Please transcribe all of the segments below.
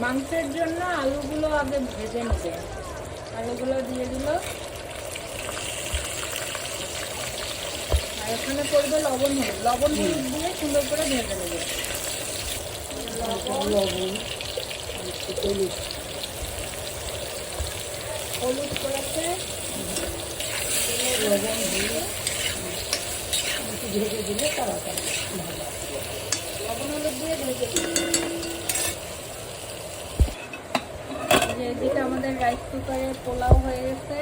মাংসের জন্য আলুগুলো আগে ভেজে নেবে। আলুগুলো দিয়ে দিল, আর এখানে পড়বে লবণ হলুদ। লবণ হলুদ দিয়ে সুন্দর করে ভেজে নেবে। হলুদ করেছে, লবণ দিয়ে ভেজে দিলে তাড়াতাড়ি লবণ হলুদ দিয়ে ভেজে দিলে। এদিকে আমাদের রাইস কুকারে পোলাও হয়ে গেছে,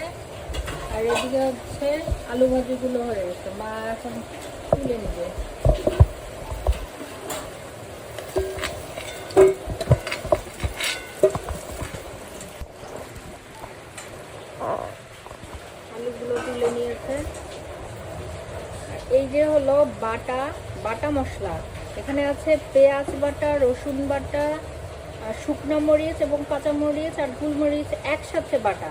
আর এদিকে হচ্ছে আলু ভাজিগুলো হয়ে গেছে। মা এখন তুলে নেবে। আলুগুলো তুলে নিয়েছে। এই যে হলো বাটা বাটা মশলা। এখানে আছে পেঁয়াজ বাটা, রসুন বাটা, শুকনো মরিচ এবং কাঁচা মরিচ আর গোলমরিচ একসাথে বাটা।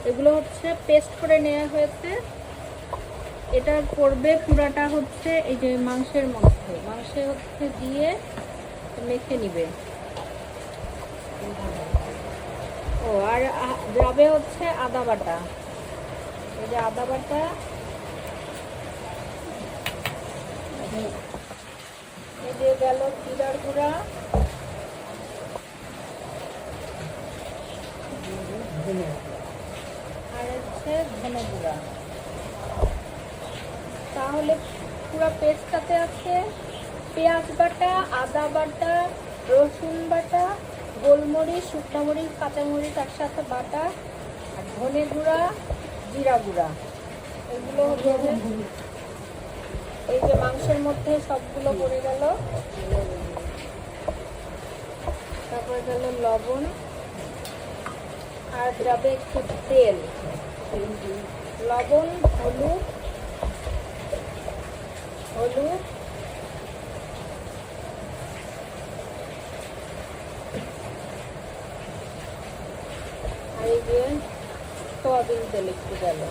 এগুলো হচ্ছে পেস্ট করে নেওয়া হয়েছে। এটা করবে পুরাটা হচ্ছে এই যে মাংসের মধ্যে, মাংসে হচ্ছে দিয়ে মেখে নিবে। ও আর যাবে হচ্ছে আদা বাটা। এই যে আদা বাটা, এই যে গেল জিরার গুঁড়া, আর হচ্ছে ধনে গুঁড়া। তাহলে পুরো পেস্টটাতে আছে পেঁয়াজ বাটা, আদা বাটা, রসুন বাটা, গোলমরিচ, শুকনো মরিচ, কাঁচামরিচ একসাথে বাটা, আর ধনে গুঁড়া, জিরা গুঁড়া। এগুলো হচ্ছে এই যে মাংসের মধ্যে সবগুলো পড়ে গেল। তারপরে গেল লবণ, আর যাবে একটু তেল, লবণ, হলুদ, আর এই যে সয়াবিন তেল একটু গেল।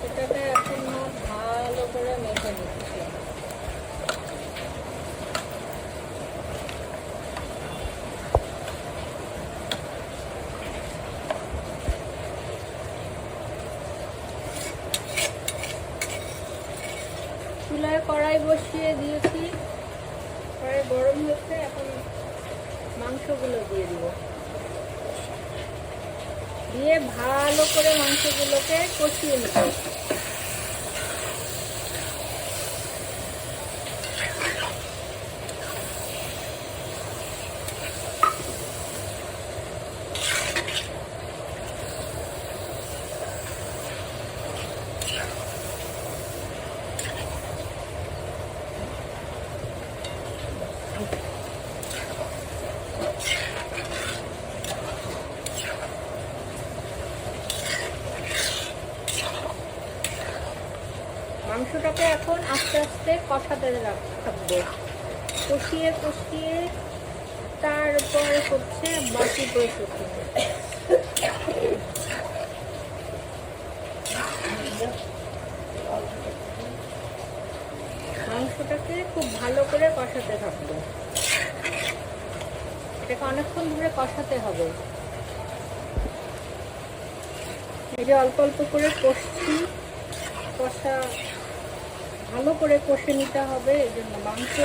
এটাকে এখন ভালো করে মেখে নিচ্ছি। চুলায় কড়াই বসিয়ে দিয়েছি, কড়াই গরম হয়েছে। এখন মাংসগুলো দিয়ে দিব, দিয়ে ভালো করে মাংসগুলোকে কষিয়ে নিব। মাংসটাকে এখন আস্তে আস্তে কষাতে থাকবে, কষিয়ে কষিয়ে তারপর হচ্ছে বাকি প্রসেসিং। মাংসটাকে খুব ভালো করে কষাতে থাকবে। এটাকে অনেকক্ষণ ধরে কষাতে হবে। এই যে অল্প অল্প করে কষছি, কষা ভালো করে কষে নিতে হবে। এই জন্য মাংসটা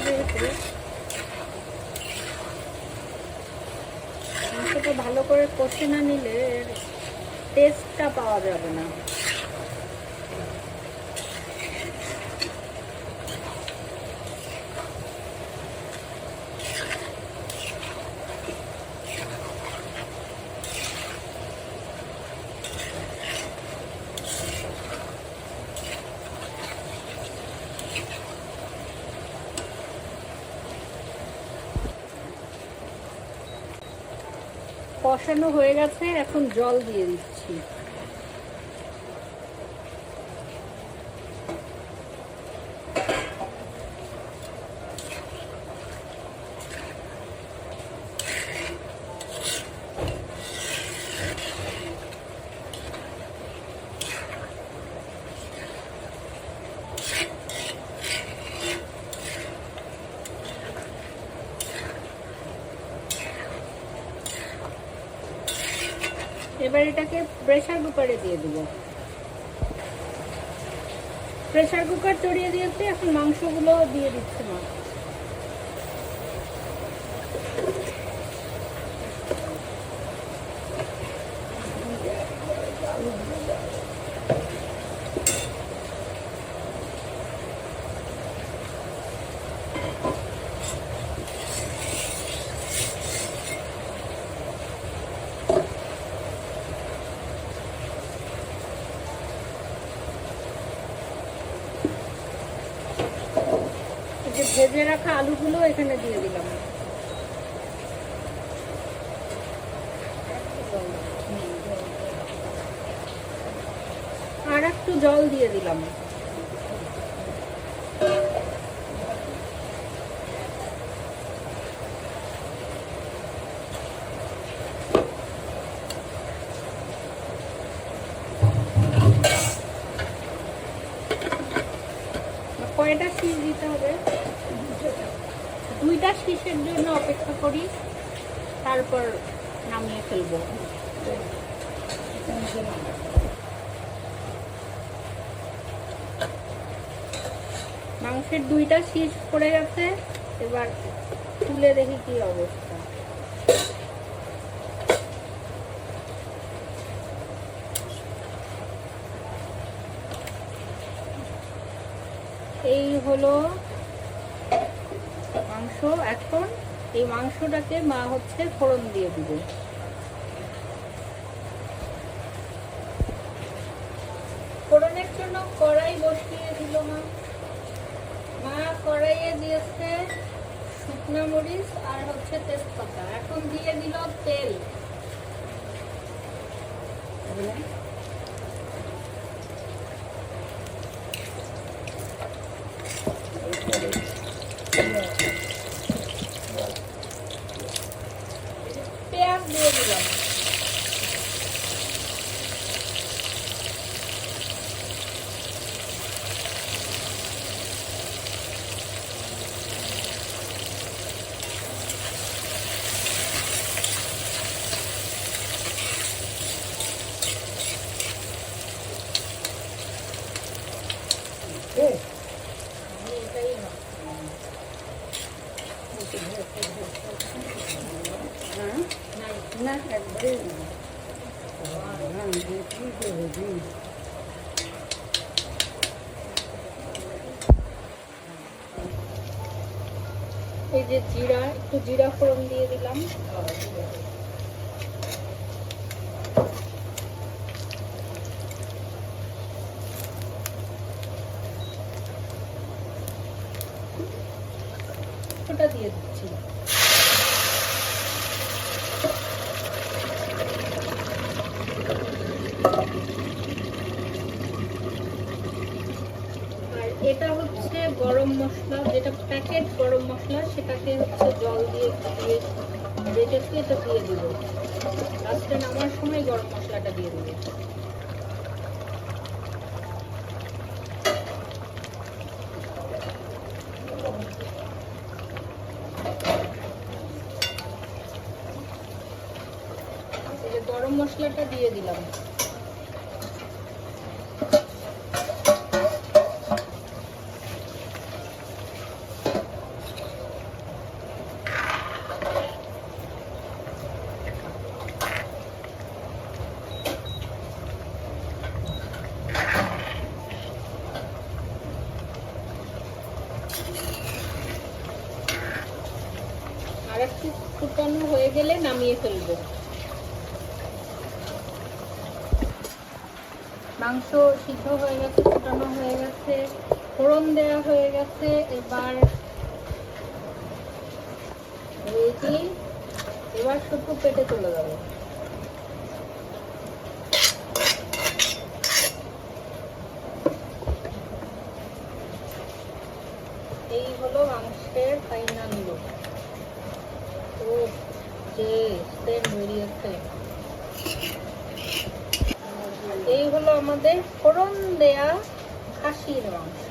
ভালো করে কষে না নিলে এর টেস্টটা পাওয়া যাবে না। কষানো হয়ে গেছে, এখন জল দিয়ে দিচ্ছি। এবার এটাকে প্রেসার কুকারে দিয়ে দেবো। প্রেসার কুকার চড়িয়ে দিয়েছি, এখন মাংসগুলো দিয়ে দিচ্ছে মা। ভেজে রাখা আলুগুলো এখানে দিয়ে দিলাম। আর একটু জল দিয়ে দিলাম। কয়টা শীষ দিতে হবে? 2টা শীষের জন্য অপেক্ষা করি, তারপর নামিয়ে ফেলবো। মাংসের 2টা শীষ পড়ে গেছে, এবার তুলে দেখি কি অবস্থা। এই হলো মাংস। এখন এই মাংসটাকে মা হচ্ছে ফোড়ন দিয়ে দিবে। ফোড়নের জন্য কড়াই বসিয়ে দিল মা। কড়াইয়ে দিয়েছে শুকনো মরিচ আর হচ্ছে তেজপাতা। এখন দিয়ে দিল তেল। পেঁয়াজ দিয়ে দিলাম। না একবারে এই যে জিরা, একটু জিরা ফোড়ন দিয়ে দিলাম। ওটা দিয়ে দিচ্ছি। এটা হচ্ছে গরম মশলা, যেটা প্যাকেট গরম মশলা, সেটাকে হচ্ছে জল দিয়ে রেখেছি, এটা দিয়ে দিব। লাস্টে নামার সময় গরম মশলাটা দিয়ে দিব। গরম মশলাটা দিয়ে দিলাম। আর একটু ফুটানো হয়ে গেলে নামিয়ে ফেলবো। মাংস সিদ্ধ হয়ে গেছে, ফুটানো হয়ে গেছে, ফোড়ন দেওয়া হয়ে গেছে। এবার শুধু পেটে চলে যাবে। এই হলো মাংসের ফাইনাল লুক। ও যে সেন্ট বেরিয়েছে। এই হলো আমাদের ফোড়ন দেয়া খাসির মাংস।